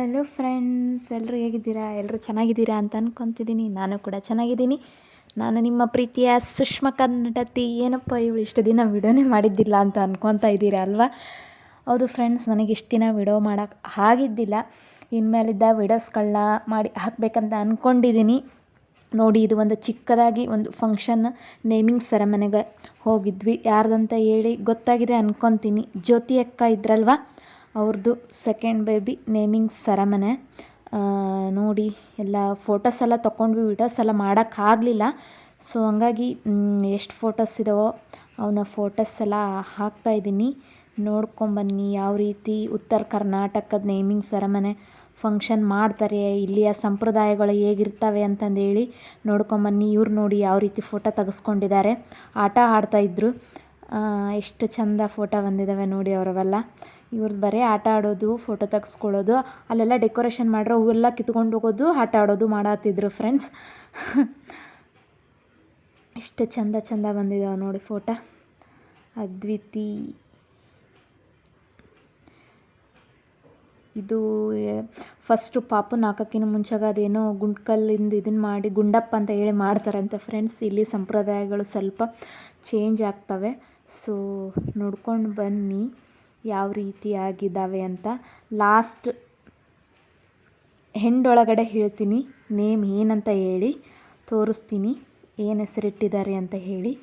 Hello friends, ಎಲ್ಲರೂ ಹೇಗಿದ್ದೀರಾ? ಎಲ್ಲರೂ ಚೆನ್ನಾಗಿದ್ದೀರಾ ಅಂತ ಅಂದ್ಕೊತಿದ್ದೀನಿ. ನಾನು ಕೂಡ ಚೆನ್ನಾಗಿದ್ದೀನಿ. ನಾನು ನಿಮ್ಮ ಪ್ರೀತಿಯ ಸುಷ್ಮಾ ಕನ್ನಡತಿ. ಏನಪ್ಪ ಇವಳು ಇಷ್ಟು ದಿನ ವಿಡಿಯೋನೇ ಮಾಡಿದ್ದಿಲ್ಲ ಅಂತ ಅಂದ್ಕೊತಾ ಇದ್ದೀರಾ ಅಲ್ವಾ? ಹೌದು ಫ್ರೆಂಡ್ಸ್, ನನಗೆ ಇಷ್ಟು ದಿನ ವಿಡಿಯೋ ಮಾಡೋಕ್ಕೆ ಆಗಿದ್ದಿಲ್ಲ. ಇನ್ಮೇಲಿದ್ದ ವಿಡಿಯೋಸ್ಗಳನ್ನ ಮಾಡಿ ಹಾಕಬೇಕಂತ ಅಂದ್ಕೊಂಡಿದ್ದೀನಿ. ನೋಡಿ, ಇದು ಒಂದು ಚಿಕ್ಕದಾಗಿ ಒಂದು ಫಂಕ್ಷನ್ ನೇಮಿಂಗ್ ಸೆರೆಮನೆಗೆ ಹೋಗಿದ್ವಿ. ಯಾರ್ದಂತ ಹೇಳಿ ಗೊತ್ತಾಗಿದೆ ಅಂದ್ಕೊತೀನಿ. ಜ್ಯೋತಿ ಅಕ್ಕ ಇದ್ರಲ್ವ, ಅವ್ರದ್ದು ಸೆಕೆಂಡ್ ಬೇಬಿ ನೇಮಿಂಗ್ ಸೆರೆಮನೆ. ನೋಡಿ, ಎಲ್ಲ ಫೋಟೋಸ್ ಎಲ್ಲ ತೊಗೊಂಡ್ವಿ. ವಿಡಿಯೋಸ್ ಎಲ್ಲ ಮಾಡೋಕ್ಕಾಗಲಿಲ್ಲ. ಸೊ ಹಂಗಾಗಿ ಎಷ್ಟು ಫೋಟೋಸ್ ಇದ್ದಾವೋ ಅವನ್ನ ಫೋಟೋಸ್ ಎಲ್ಲ ಹಾಕ್ತಾಯಿದ್ದೀನಿ. ನೋಡ್ಕೊಂಬನ್ನಿ ಯಾವ ರೀತಿ ಉತ್ತರ ಕರ್ನಾಟಕದ ನೇಮಿಂಗ್ ಸೆರೆಮನೆ ಫಂಕ್ಷನ್ ಮಾಡ್ತಾರೆ, ಇಲ್ಲಿಯ ಸಂಪ್ರದಾಯಗಳು ಹೇಗಿರ್ತವೆ ಅಂತಂದೇಳಿ ನೋಡ್ಕೊಂಬನ್ನಿ. ಇವ್ರು ನೋಡಿ ಯಾವ ರೀತಿ ಫೋಟೋ ತೆಗೆಸ್ಕೊಂಡಿದ್ದಾರೆ. ಆಟ ಆಡ್ತಾಯಿದ್ರು. ಎಷ್ಟು ಚೆಂದ ಫೋಟೋ ಬಂದಿದ್ದಾವೆ ನೋಡಿ ಅವರವೆಲ್ಲ. ಇವ್ರದ್ದು ಬರೀ ಆಟ ಆಡೋದು, ಫೋಟೋ ತೆಗೆಸ್ಕೊಳ್ಳೋದು, ಅಲ್ಲೆಲ್ಲ ಡೆಕೋರೇಷನ್ ಮಾಡ್ರೆ ಹೂವೆಲ್ಲ ಕಿತ್ಕೊಂಡು ಹೋಗೋದು, ಆಟ ಆಡೋದು ಮಾಡತ್ತಿದ್ರು ಫ್ರೆಂಡ್ಸ್. ಎಷ್ಟು ಚೆಂದ ಬಂದಿದ್ದಾವೆ ನೋಡಿ ಫೋಟೋ. ಅದ್ವಿತಿ ಇದು ಫಸ್ಟು ಪಾಪುನ ಹಾಕೋಕ್ಕಿಂತ ಮುಂಚೆಗೆ ಅದೇನೋ ಗುಂಡ್ಕಲ್ಲಿಂದ ಇದನ್ನು ಮಾಡಿ ಗುಂಡಪ್ಪ ಅಂತ ಹೇಳಿ ಮಾಡ್ತಾರಂತೆ ಫ್ರೆಂಡ್ಸ್. ಇಲ್ಲಿ ಸಂಪ್ರದಾಯಗಳು ಸ್ವಲ್ಪ ಚೇಂಜ್ ಆಗ್ತವೆ. ಸೊ ನೋಡ್ಕೊಂಡು ಬನ್ನಿ ಯಾವ ರೀತಿಯಾಗಿದ್ದಾವೆ ಅಂತ. ಲಾಸ್ಟ್ ಹೆಂಡೊಳಗಡೆ ಹೇಳ್ತೀನಿ ನೇಮ್ ಏನಂತ ಹೇಳಿ ತೋರಿಸ್ತೀನಿ, ಏನು ಹೆಸರಿಟ್ಟಿದ್ದಾರೆ ಅಂತ ಹೇಳಿ.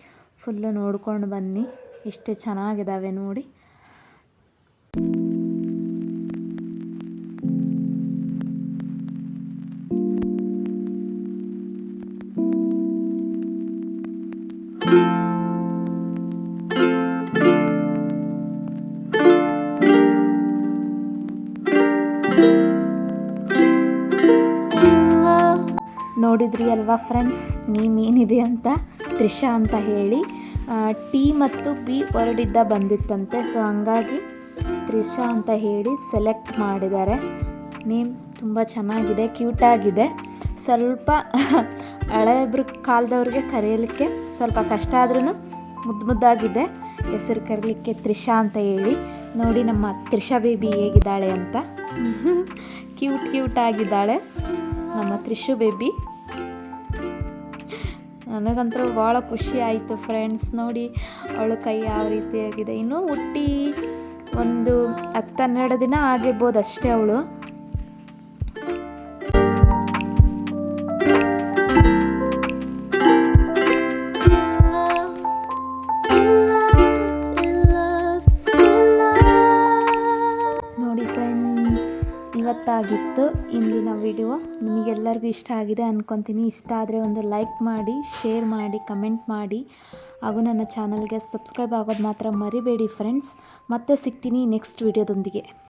ಫುಲ್ಲು ನೋಡ್ಕೊಂಡು ಬನ್ನಿ. ಎಷ್ಟು ಚೆನ್ನಾಗಿದ್ದಾವೆ ನೋಡಿ. ನೋಡಿದ್ರಿ ಅಲ್ವಾ ಫ್ರೆಂಡ್ಸ್, ನೇಮೇನಿದೆ ಅಂತ. ತ್ರಿಷಾ ಅಂತ ಹೇಳಿ ಟಿ ಮತ್ತು ಬಿ ಹೊರಡಿದ್ದ ಬಂದಿತ್ತಂತೆ. ಸೊ ಹಂಗಾಗಿ ತ್ರಿಷಾ ಅಂತ ಹೇಳಿ ಸೆಲೆಕ್ಟ್ ಮಾಡಿದ್ದಾರೆ. ನೇಮ್ ತುಂಬ ಚೆನ್ನಾಗಿದೆ, ಕ್ಯೂಟಾಗಿದೆ. ಸ್ವಲ್ಪ ಹಳೆಬ್ರ ಕಾಲದವ್ರಿಗೆ ಕರೆಯಲಿಕ್ಕೆ ಸ್ವಲ್ಪ ಕಷ್ಟ ಆದ್ರೂ ಮುದ್ದಾಗಿದೆ ಹೆಸರು ಕರೀಲಿಕ್ಕೆ, ತ್ರಿಷಾ ಅಂತ ಹೇಳಿ. ನೋಡಿ ನಮ್ಮ ತ್ರಿಷಾ ಬೇಬಿ ಹೇಗಿದ್ದಾಳೆ ಅಂತ. ಕ್ಯೂಟ್ ಆಗಿದ್ದಾಳೆ ನಮ್ಮ ತ್ರಿಷು ಬೇಬಿ. ನನಗಂತೂ ಭಾಳ ಖುಷಿ ಆಯಿತು ಫ್ರೆಂಡ್ಸ್. ನೋಡಿ ಅವಳ ಕೈ ಯಾವ ರೀತಿಯಾಗಿದೆ. ಇನ್ನೂ ಹುಟ್ಟಿ ಒಂದು 10-12 ದಿನ ಆಗಿರ್ಬೋದು ಅಷ್ಟೇ ಅವಳು. ನೋಡಿ ಫ್ರೆಂಡ್ಸ್, ಇವತ್ತಾಗಿತ್ತು ಇಂದಿನ ವಿಡಿಯೋ. ನಿಮಗೆಲ್ಲರಿಗೂ ಇಷ್ಟ ಆಗಿದೆ ಅಂದ್ಕೊತೀನಿ. ಇಷ್ಟ ಆದರೆ ಒಂದು ಲೈಕ್ ಮಾಡಿ, ಶೇರ್ ಮಾಡಿ, ಕಮೆಂಟ್ ಮಾಡಿ, ಹಾಗೂ ನನ್ನ ಚಾನಲ್ಗೆ ಸಬ್ಸ್ಕ್ರೈಬ್ ಆಗೋದು ಮಾತ್ರ ಮರಿಬೇಡಿ ಫ್ರೆಂಡ್ಸ್. ಮತ್ತೆ ಸಿಗ್ತೀನಿ ನೆಕ್ಸ್ಟ್ ವಿಡಿಯೋದೊಂದಿಗೆ.